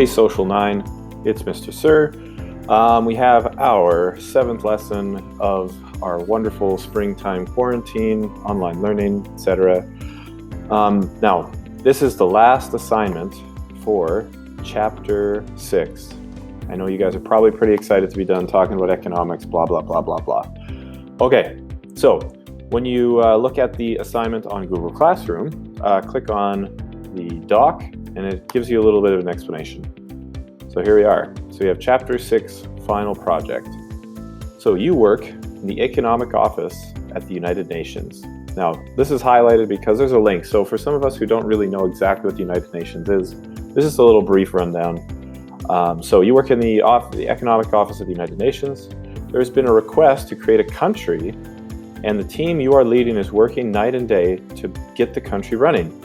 Hey Social 9, it's Mr. Sir. We have our 7th lesson of our wonderful springtime quarantine, online learning, etc. Now, this is the last assignment for Chapter 6. I know you guys are probably pretty excited to be done talking about economics, blah, blah, blah, blah, blah. Okay, so when you look at the assignment on Google Classroom, click on the doc, and it gives you a little bit of an explanation. So here we are. So we have Chapter 6, Final Project. So you work in the Economic Office at the United Nations. Now, this is highlighted because there's a link. So for some of us who don't really know exactly what the United Nations is, this is a little brief rundown. So you work in the Economic Office of the United Nations. There's been a request to create a country, and the team you are leading is working night and day to get the country running.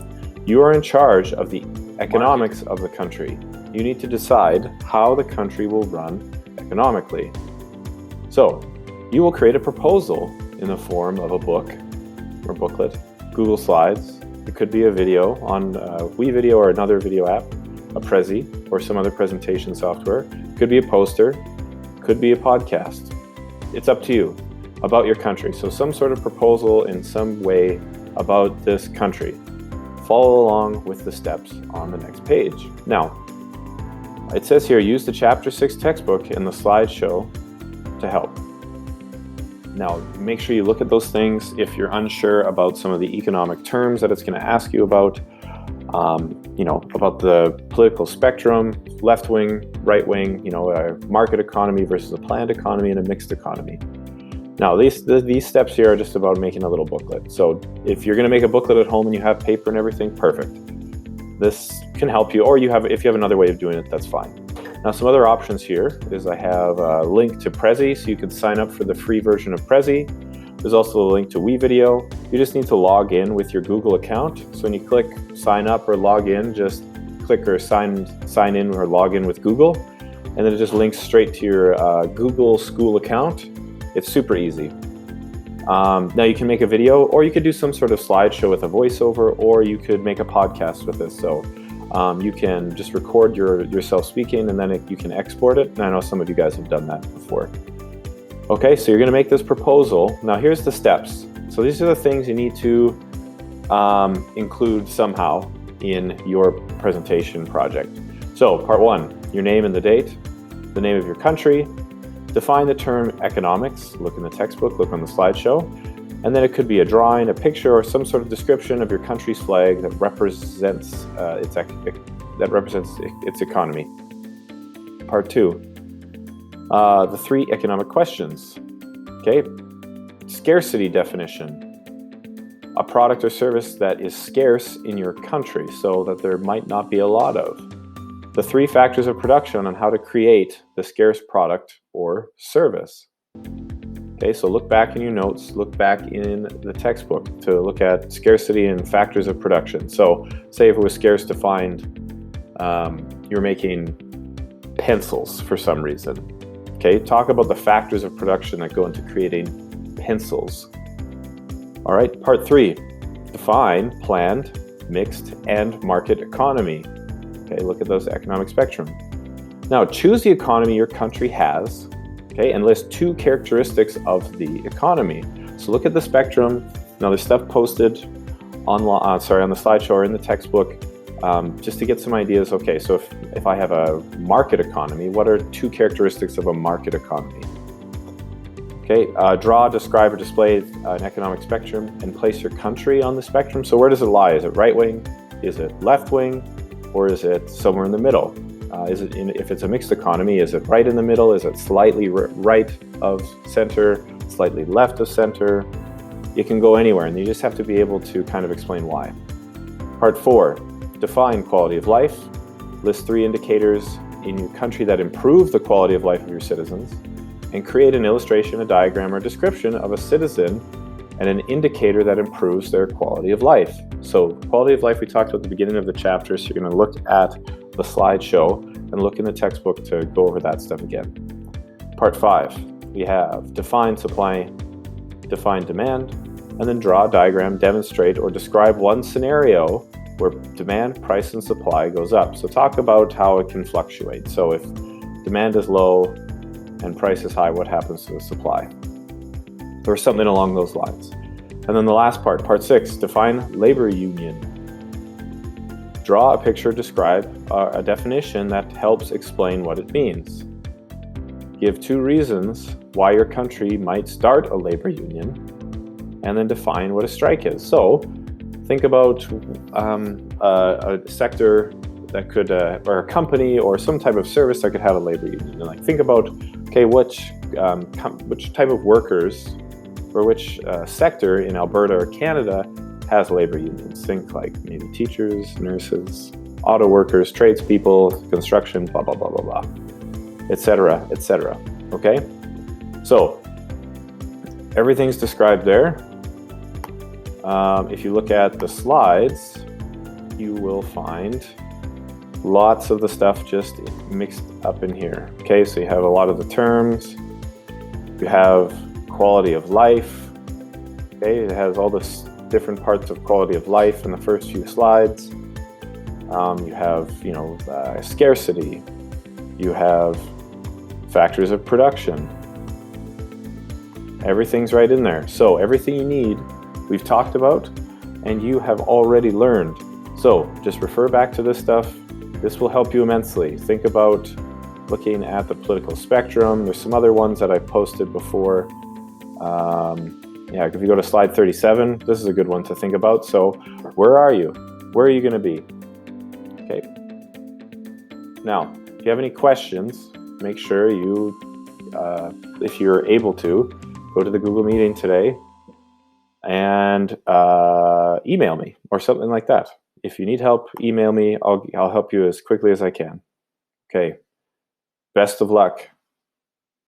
You are in charge of the economics of the country. You need to decide how the country will run economically. So you will create a proposal in the form of a book or booklet, Google Slides. It could be a video on WeVideo or another video app, a Prezi or some other presentation software. It could be a poster, could be a podcast. It's up to you about your country. So some sort of proposal in some way about this country. Follow along with the steps on the next page. Now, it says here, use the Chapter 6 textbook and the slideshow to help. Now, make sure you look at those things if you're unsure about some of the economic terms that it's going to ask you about, about the political spectrum, left wing, right wing, a market economy versus a planned economy and a mixed economy. Now, these steps here are just about making a little booklet. So if you're going to make a booklet at home and you have paper and everything, perfect. This can help you, or if you have another way of doing it, that's fine. Now, some other options here is I have a link to Prezi, so you can sign up for the free version of Prezi. There's also a link to WeVideo. You just need to log in with your Google account. So when you click sign up or log in, just click or sign in or log in with Google, and then it just links straight to your Google School account. It's super easy. Now you can make a video, or you could do some sort of slideshow with a voiceover, or you could make a podcast with this. So you can just record yourself speaking, and then you can export it. And I know some of you guys have done that before. Okay, so you're going to make this proposal. Now here's the steps. So these are the things you need to include somehow in your presentation project. So part 1, your name and the date, the name of your country. Define the term economics, look in the textbook, look on the slideshow, and then it could be a drawing, a picture, or some sort of description of your country's flag that represents its economy. Part 2, the 3 economic questions. Okay, scarcity definition, a product or service that is scarce in your country, so that there might not be a lot of. The 3 factors of production on how to create the scarce product or service. Okay, so look back in your notes, look back in the textbook to look at scarcity and factors of production. So say if it was scarce to find, you're making pencils for some reason. Okay, talk about the factors of production that go into creating pencils. All right, part 3, define planned, mixed, and market economy. Okay, look at those economic spectrum. Now, choose the economy your country has, okay, and list 2 characteristics of the economy. So look at the spectrum. Now, there's stuff posted on the slideshow or in the textbook, just to get some ideas. Okay, so if I have a market economy, what are 2 characteristics of a market economy? Okay, draw, describe, or display an economic spectrum and place your country on the spectrum. So where does it lie? Is it right wing? Is it left wing? Or is it somewhere in the middle? If it's a mixed economy, is it right in the middle? Is it slightly right of center, slightly left of center? You can go anywhere, and you just have to be able to kind of explain why. Part 4, define quality of life. List 3 indicators in your country that improve the quality of life of your citizens, and create an illustration, a diagram, or description of a citizen and an indicator that improves their quality of life. So quality of life we talked about at the beginning of the chapter, so you're going to look at the slideshow and look in the textbook to go over that stuff again. Part 5, we have define supply, define demand, and then draw a diagram, demonstrate, or describe one scenario where demand, price, and supply goes up. So talk about how it can fluctuate. So if demand is low and price is high, what happens to the supply? Or something along those lines. And then the last part, part 6, define labor union. Draw a picture, describe a definition that helps explain what it means. Give 2 reasons why your country might start a labor union, and then define what a strike is. So think about a sector that could, or a company or some type of service that could have a labor union. And like think about, okay, which type of workers or which sector in Alberta or Canada has labor unions. Think like maybe teachers, nurses, auto workers, tradespeople, construction, blah, blah, blah, blah, blah, etc., etc. Okay? So everything's described there. If you look at the slides, you will find lots of the stuff just mixed up in here. Okay, so you have a lot of the terms. You have quality of life. Okay, it has all this different parts of quality of life in the first few slides. You have, scarcity. You have factors of production. Everything's right in there. So everything you need, we've talked about, and you have already learned. So just refer back to this stuff. This will help you immensely. Think about looking at the political spectrum. There's some other ones that I posted before. If you go to slide 37, this is a good one to think about. So where are you? Where are you going to be? Okay. Now, if you have any questions, make sure you, if you're able to, go to the Google meeting today and email me or something like that. If you need help, email me. I'll help you as quickly as I can. Okay. Best of luck.